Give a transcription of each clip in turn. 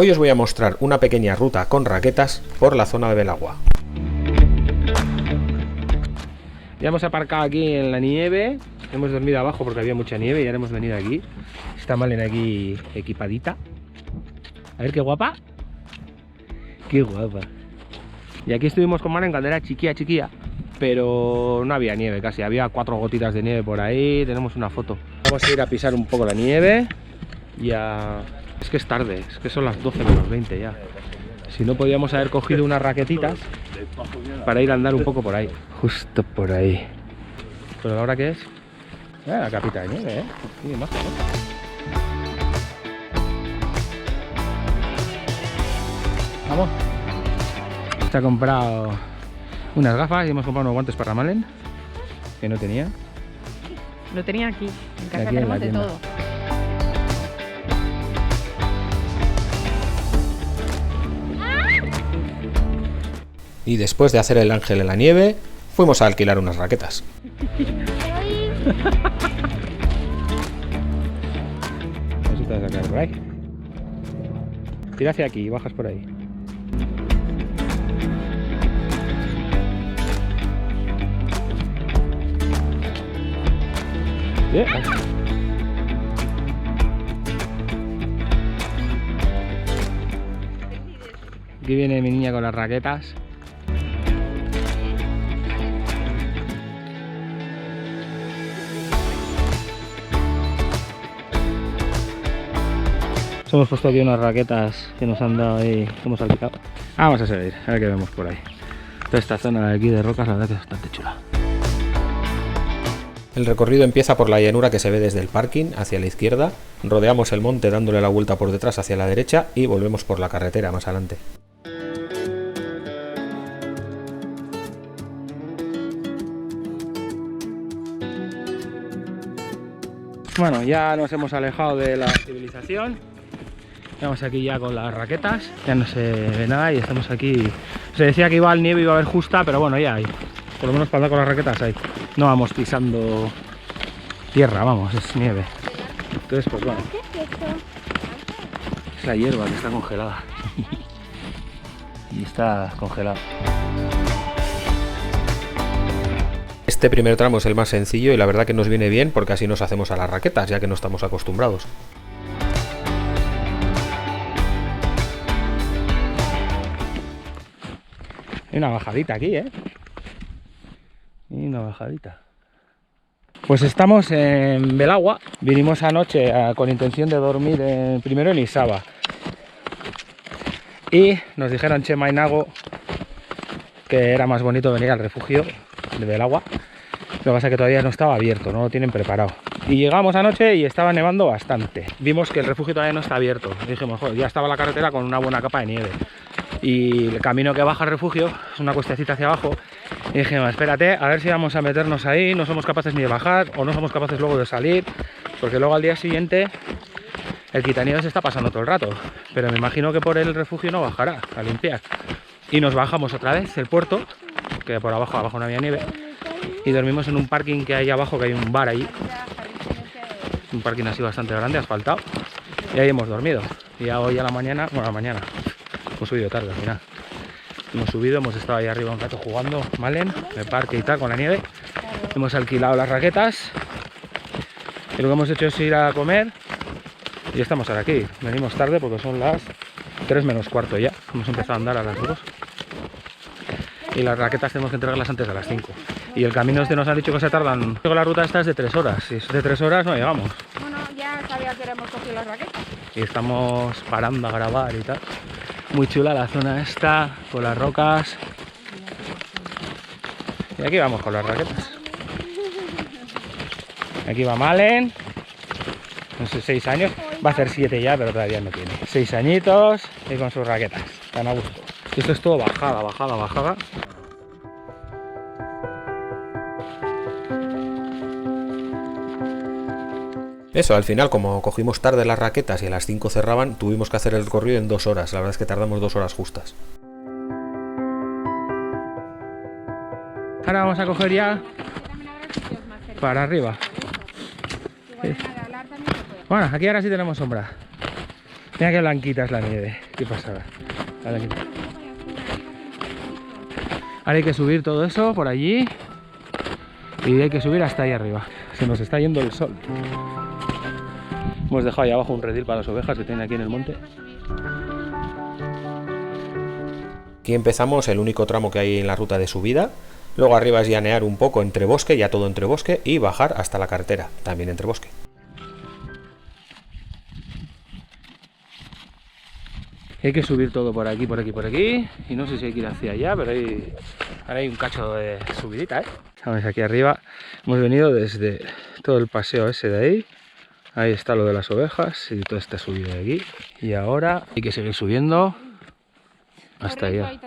Hoy os voy a mostrar una pequeña ruta con raquetas por la zona de Belagua. Ya hemos aparcado aquí en la nieve, hemos dormido abajo porque había mucha nieve y ahora hemos venido aquí. Está Malen aquí equipadita. A ver qué guapa. Qué guapa. Y aquí estuvimos con Malen cuando era chiquilla, pero no había nieve casi, había 4 gotitas de nieve por ahí. Tenemos una foto. Vamos a ir a pisar un poco la nieve y a... Es que es tarde, es que son las 12 menos 20 ya. Si no, podíamos haber cogido unas raquetitas para ir a andar un poco por ahí. Justo por ahí. Pero ahora que es... la capita de nieve, Sí, más, ¿no? Vamos. Se ha comprado unas gafas y hemos comprado unos guantes para Malen, que no tenía. Lo tenía aquí, en casa Aquí tenemos en la de tienda. todo. Y después de hacer el ángel en la nieve, fuimos a alquilar unas raquetas. A ver si te vas a sacar por ahí. Tira hacia aquí y bajas por ahí. Bien. Aquí viene mi niña con las raquetas. Nos hemos puesto aquí unas raquetas que nos han dado ahí, que hemos alquilado. Vamos a seguir, a ver qué vemos por ahí. Toda esta zona de aquí de rocas, la verdad que es bastante chula. El recorrido empieza por la llanura que se ve desde el parking hacia la izquierda, rodeamos el monte dándole la vuelta por detrás hacia la derecha y volvemos por la carretera más adelante. Bueno, ya nos hemos alejado de la civilización. Estamos aquí ya con las raquetas, ya no se ve nada y estamos aquí. Se decía que iba al nieve, iba a haber justa, pero bueno, ya hay. Por lo menos para andar con las raquetas hay. No vamos pisando tierra, vamos, es nieve. Entonces, pues bueno. Es la hierba que está congelada. Y está congelada. Este primer tramo es el más sencillo y la verdad que nos viene bien porque así nos hacemos a las raquetas, ya que no estamos acostumbrados. Hay una bajadita aquí, Hay una bajadita. Pues estamos en Belagua. Vinimos anoche con intención de dormir primero en Isaba. Y nos dijeron Chema y Nago que era más bonito venir al refugio de Belagua. Lo que pasa es que todavía no estaba abierto, no lo tienen preparado. Y llegamos anoche y estaba nevando bastante. Vimos que el refugio todavía no está abierto. Dijimos, joder, ya estaba la carretera con una buena capa de nieve. Y el camino que baja al refugio es una cuestecita hacia abajo. Y dijimos, espérate, a ver si vamos a meternos ahí, no somos capaces ni de bajar o no somos capaces luego de salir, porque luego al día siguiente el quitanieves está pasando todo el rato, pero me imagino que por el refugio no bajará a limpiar. Y nos bajamos otra vez el puerto, que por abajo no había nieve, y dormimos en un parking que hay abajo, que hay un bar allí, un parking así bastante grande, asfaltado, y ahí hemos dormido. Y ya hoy a la mañana, bueno, a la mañana, hemos subido tarde al final. Hemos subido, hemos estado ahí arriba un rato jugando, Malen, en el parque y tal, con la nieve. Hemos alquilado las raquetas. Y lo que hemos hecho es ir a comer. Y estamos ahora aquí. Venimos tarde porque son las 3 menos cuarto ya. Hemos empezado a andar a las 2. Y las raquetas tenemos que entregarlas antes de las 5. Y el camino nos han dicho que se tardan. La ruta esta es de 3 horas. Si es de 3 horas no llegamos. Bueno, ya sabía que éramos cogido las raquetas. Y estamos parando a grabar y tal. Muy chula la zona esta, con las rocas. Y aquí vamos con las raquetas. Aquí va Malen. No sé, 6 años. Va a hacer 7 ya, pero todavía no tiene. 6 añitos y con sus raquetas. Tan a gusto. Esto es todo bajada. Eso, al final, como cogimos tarde las raquetas y a las 5 cerraban, tuvimos que hacer el recorrido en 2 horas. La verdad es que tardamos 2 horas justas. Ahora vamos a coger ya para arriba. Sí. Bueno, aquí ahora sí tenemos sombra. Mira qué blanquita es la nieve. ¿Qué pasa ahora? Vale, aquí. Ahora hay que subir todo eso por allí y hay que subir hasta ahí arriba. Se nos está yendo el sol. Hemos dejado ahí abajo un redil para las ovejas que tienen aquí en el monte. Aquí empezamos el único tramo que hay en la ruta de subida. Luego arriba es llanear un poco entre bosque, ya todo entre bosque, y bajar hasta la carretera, también entre bosque. Hay que subir todo por aquí, por aquí, por aquí. Y no sé si hay que ir hacia allá, pero ahora hay un cacho de subidita, ¿eh? Estamos aquí arriba. Hemos venido desde todo el paseo ese de ahí. Ahí está lo de las ovejas y toda esta subida de aquí. Y ahora hay que seguir subiendo hasta allá.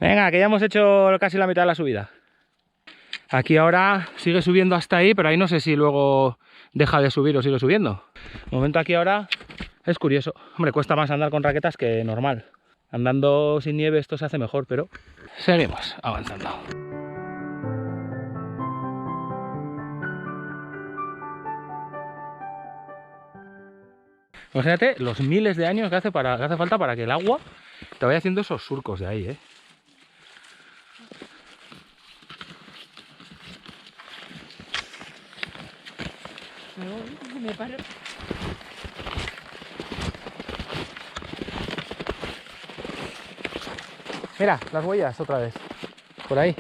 Venga, que ya hemos hecho casi la mitad de la subida. Aquí ahora sigue subiendo hasta ahí, pero ahí no sé si luego deja de subir o sigue subiendo. De momento aquí ahora es curioso. Hombre, cuesta más andar con raquetas que normal. Andando sin nieve esto se hace mejor, pero seguimos avanzando. Imagínate los miles de años que hace falta para que el agua te vaya haciendo esos surcos de ahí, ¿eh? Me paro. Mira, las huellas otra vez. Por ahí.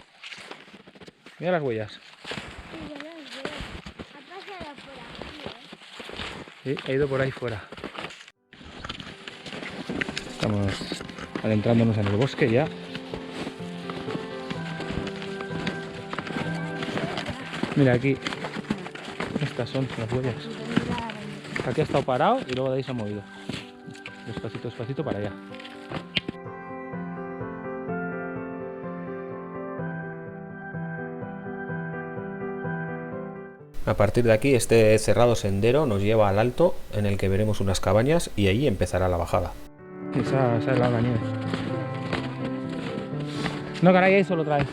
Mira las huellas. Sí, he ido por ahí fuera. Estamos adentrándonos en el bosque ya. Mira aquí. Estas son las huellas. Aquí ha estado parado y luego de ahí se ha movido. Despacito, despacito para allá. A partir de aquí, este cerrado sendero nos lleva al alto, en el que veremos unas cabañas y allí empezará la bajada. Esa es la nieve. No, caray, ahí solo trae.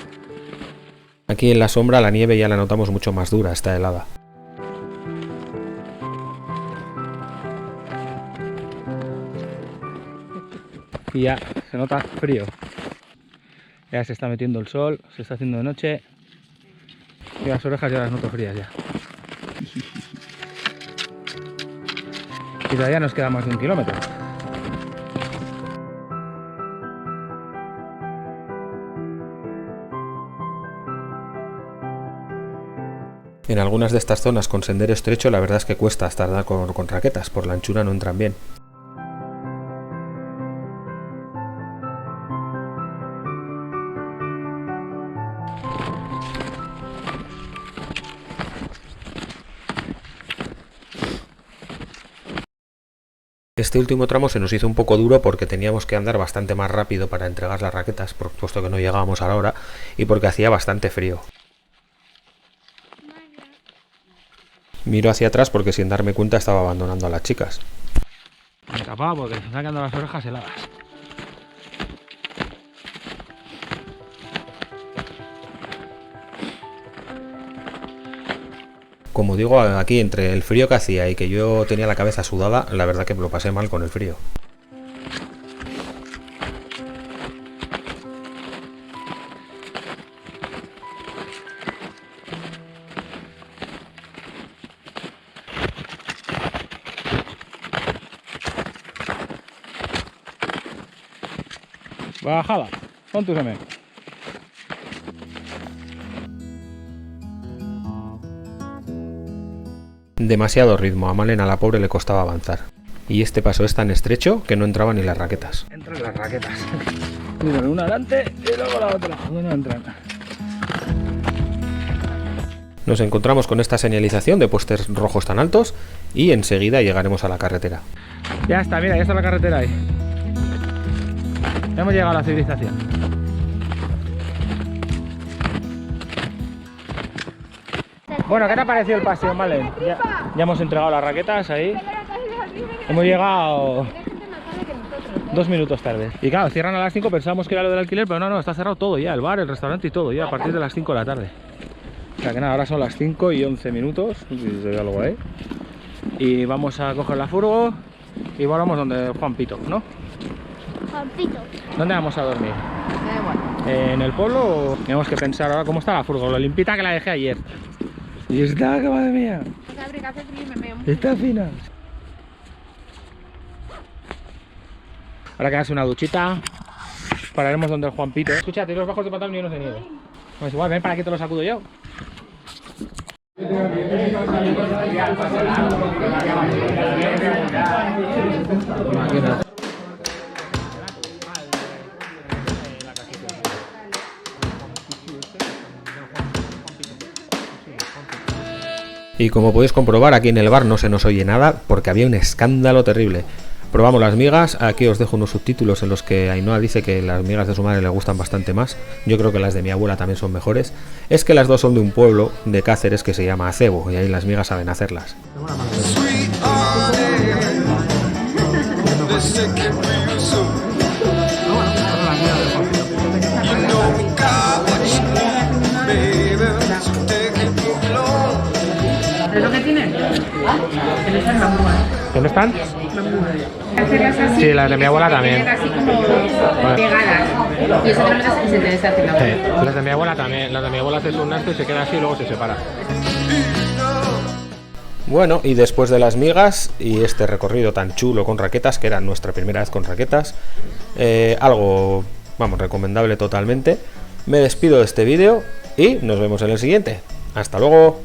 Aquí en la sombra la nieve ya la notamos mucho más dura, está helada. Y ya se nota frío. Ya se está metiendo el sol, se está haciendo de noche. Y las orejas ya las noto frías ya. Y todavía nos queda más de 1 kilómetro. En algunas de estas zonas con sendero estrecho la verdad es que cuesta hasta andar con raquetas, por la anchura no entran bien. Este último tramo se nos hizo un poco duro porque teníamos que andar bastante más rápido para entregar las raquetas, puesto que no llegábamos a la hora y porque hacía bastante frío. Miro hacia atrás porque sin darme cuenta estaba abandonando a las chicas. Me he tapado porque se me están quedando las orejas heladas. Como digo, aquí entre el frío que hacía y que yo tenía la cabeza sudada, la verdad que me lo pasé mal con el frío. Bajada, pon tu semen. Demasiado ritmo, a Malen a la pobre le costaba avanzar. Y este paso es tan estrecho que no entraban ni las raquetas. Entran las raquetas. Primero una adelante y luego la otra. No entran. Nos encontramos con esta señalización de postes rojos tan altos y enseguida llegaremos a la carretera. Ya está, mira, ya está la carretera ahí. Ya hemos llegado a la civilización. Bueno, ¿qué te ha parecido el paseo, Malen? Ya hemos entregado las raquetas ahí. Hemos llegado 2 minutos tarde. Y claro, cierran a las 5, pensábamos que era lo del alquiler, pero no, está cerrado todo ya, el bar, el restaurante y todo, ya a partir de las 5 de la tarde. O sea que nada, ahora son las 5 y 11 minutos, no sé si se ve algo ahí. Y vamos a coger la furgo y volvamos donde Juan Pito, ¿no? Juan Pito. ¿Dónde vamos a dormir? Da igual. ¿En el pueblo o...? Tenemos que pensar ahora cómo está la furgo, lo limpita que la dejé ayer. Y está, que madre mía, Pues abre que hace frío y me meo. está fina. Ahora que hace una duchita, pararemos donde el Juan Pito. Escucha, tienes los bajos de pantalón llenos de nieve. Pues igual, ven para que te lo sacudo yo. Y como podéis comprobar, aquí en el bar no se nos oye nada porque había un escándalo terrible. Probamos las migas, aquí os dejo unos subtítulos en los que Ainhoa dice que las migas de su madre le gustan bastante más. Yo creo que las de mi abuela también son mejores. Es que las dos son de un pueblo de Cáceres que se llama Acebo y ahí las migas saben hacerlas. ¿Es lo que tiene? ¿Dónde están? Hacerlas así. Sí, las de mi abuela también. Así como pegadas. Y eso te lo metes y se te deshace la Sí, boca. las de mi abuela también. Las de mi abuela haces un nasto y se queda así y luego se separa. Bueno, y después de las migas y este recorrido tan chulo con raquetas, que era nuestra primera vez con raquetas, algo, vamos, recomendable totalmente, me despido de este vídeo y nos vemos en el siguiente. ¡Hasta luego!